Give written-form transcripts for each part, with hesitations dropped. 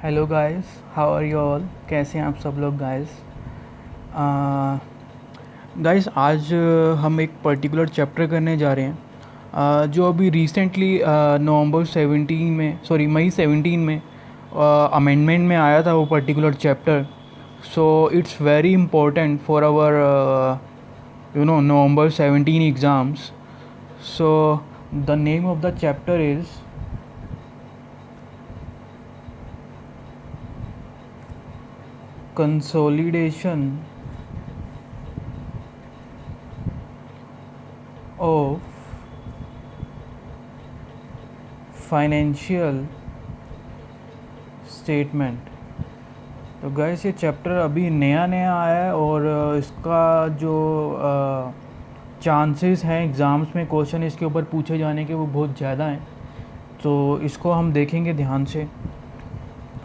Hello guys, how are you all? कैसे हैं आप सब लोग गाइस? गाइस आज हम एक पर्टिकुलर चैप्टर करने जा रहे हैं जो अभी रिसेंटली नवंबर 17 में, सॉरी मई 17 में अमेंडमेंट में आया था वो particular chapter. So it's very important for our November 17 exams. So the name of the chapter is consolidation of financial statement. तो गैस ये चैप्टर अभी नया नया आया है और इसका जो चांसेस हैं एग्ज़ाम्स में क्वेश्चन इसके ऊपर पूछे जाने के वो बहुत ज़्यादा हैं. तो इसको हम देखेंगे ध्यान से.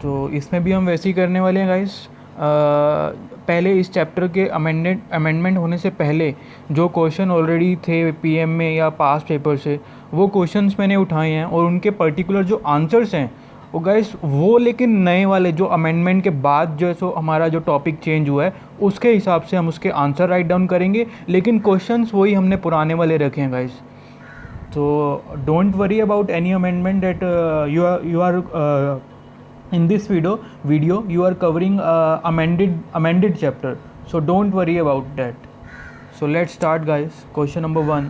तो इसमें भी हम वैसे ही करने वाले हैं गाइस. पहले इस चैप्टर के अमेंडमेंट होने से पहले जो क्वेश्चन ऑलरेडी थे पीएम में या पास पेपर से, वो क्वेश्चंस मैंने उठाए हैं और उनके पर्टिकुलर जो आंसर्स हैं वो गाइस वो लेकिन नए वाले जो अमेंडमेंट के बाद जो सो हमारा जो टॉपिक चेंज हुआ है उसके हिसाब से हम उसके आंसर राइट डाउन करेंगे, लेकिन क्वेश्चंस वही हमने पुराने वाले रखे हैं गाइस. तो don't worry about any amendment that you are in this video you are covering amended chapter, so don't worry about that. So let's start guys. Question number 1.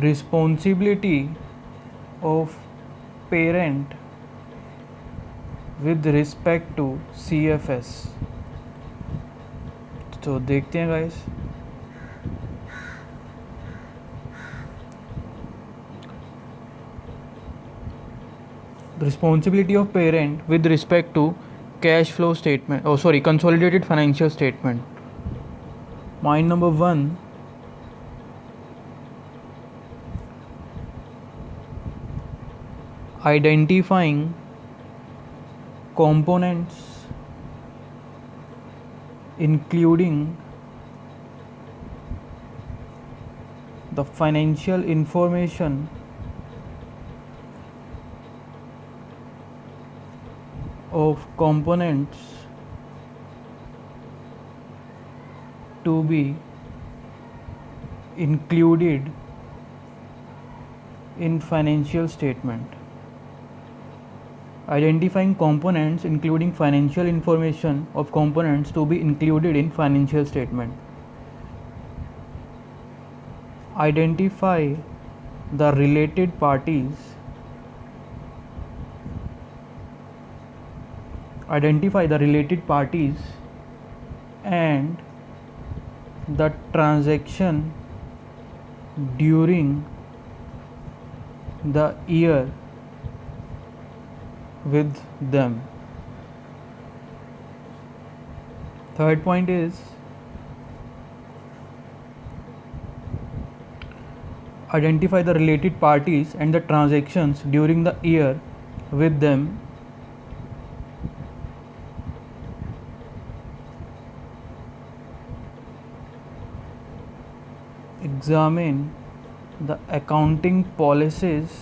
Responsibility of parent with respect to CFS. तो देखते हैं guys. Responsibility of parent with respect to cash flow statement, oh sorry, consolidated financial statement. Point number 1. Identifying components including the financial information of components to be included in financial statement. Identifying components including financial information of components to be included in financial statement. Identify the related parties. Identify the related parties and the transaction during the year with them. Third point is identify the related parties and the transactions during the year with them. Examine the accounting policies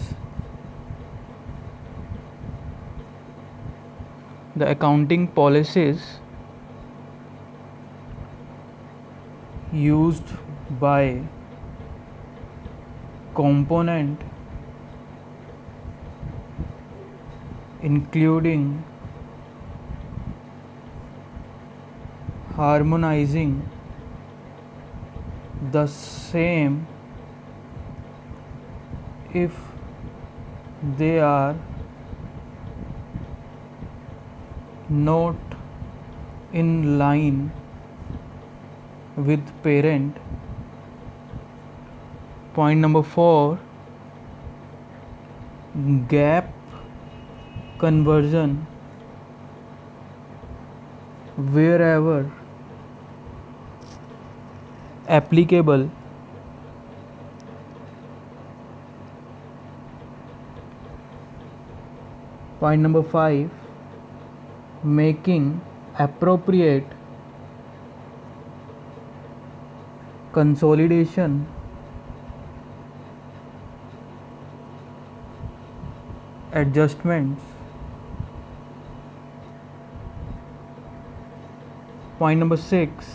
used by component including harmonizing the same if they are not in line with parent. Point number 4. Gap conversion wherever applicable. Point number 5. Making appropriate consolidation adjustments. Point number 6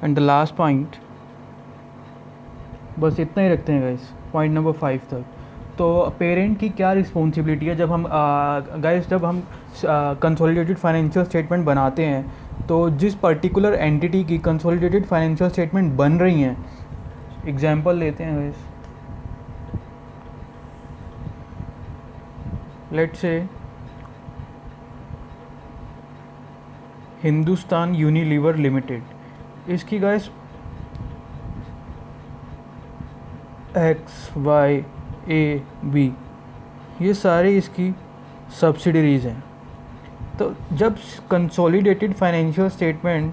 and the last point, बस इतना ही रखते हैं guys point number 5 तक। तो parent की क्या responsibility है जब हम गाइस जब हम कंसोलिडेटेड फाइनेंशियल स्टेटमेंट बनाते हैं, तो जिस पर्टिकुलर एंटिटी की कंसोलिडेटेड फाइनेंशियल स्टेटमेंट बन रही हैं, एग्जांपल लेते हैं guys, let's say Hindustan Unilever Limited, इसकी guys x y a b ये सारी इसकी सब्सिडरीज़ हैं। तो जब कंसोलिडेटेड फाइनेंशियल स्टेटमेंट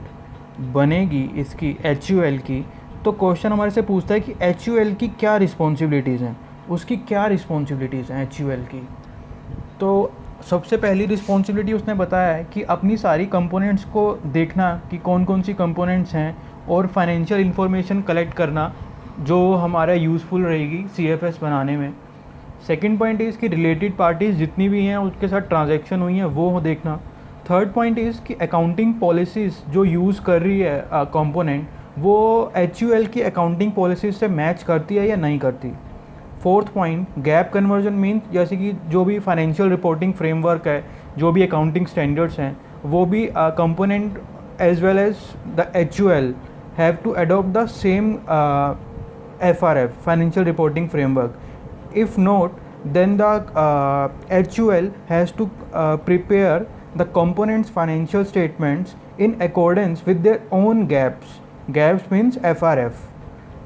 बनेगी इसकी HUL की, तो क्वेश्चन हमारे से पूछता है कि HUL की क्या रिस्पॉन्सिबिलिटीज़ हैं, उसकी क्या रिस्पॉन्सिबिलिटीज़ हैं HUL की। तो सबसे पहली रिस्पॉन्सिबिलिटी उसने बताया है कि अपनी सारी कंपोनेंट्स को देखना कि कौन कौन सी कंपोनेंट्स हैं, और फाइनेंशियल इंफॉर्मेशन कलेक्ट करना जो हमारा यूज़फुल रहेगी CFS बनाने में। सेकंड पॉइंट इज़ कि रिलेटेड पार्टीज़ जितनी भी हैं उसके साथ ट्रांजैक्शन हुई हैं वो देखना। थर्ड पॉइंट इज़ कि अकाउंटिंग पॉलिसीज़ जो यूज़ कर रही है कंपोनेंट, वो HUL की अकाउंटिंग पॉलिसीज़ से मैच करती है या नहीं करती। Fourth point, gap conversion means जैसे कि जो भी फाइनेंशियल रिपोर्टिंग फ्रेमवर्क है, जो भी अकाउंटिंग स्टैंडर्ड्स हैं, वो भी component as well as the HUL have to adopt the same FRF, financial reporting framework. If not, then the HUL has to prepare the components financial statements in accordance with their own gaps. Gaps means FRF.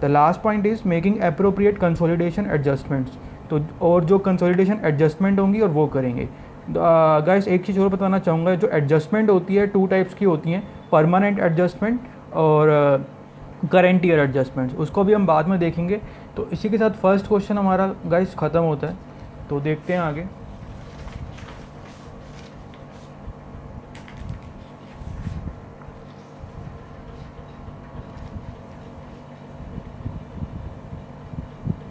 The last point is making appropriate consolidation adjustments. तो और जो consolidation adjustment होंगी और वो करेंगे। Guys एक चीज़ और बताना चाहूँगा, जो एडजस्टमेंट होती है 2 टाइप्स की होती हैं, परमानेंट एडजस्टमेंट और करेंट ईयर एडजस्टमेंट्स, उसको भी हम बाद में देखेंगे। तो इसी के साथ फर्स्ट क्वेश्चन हमारा गाइस ख़त्म होता है, तो देखते हैं आगे।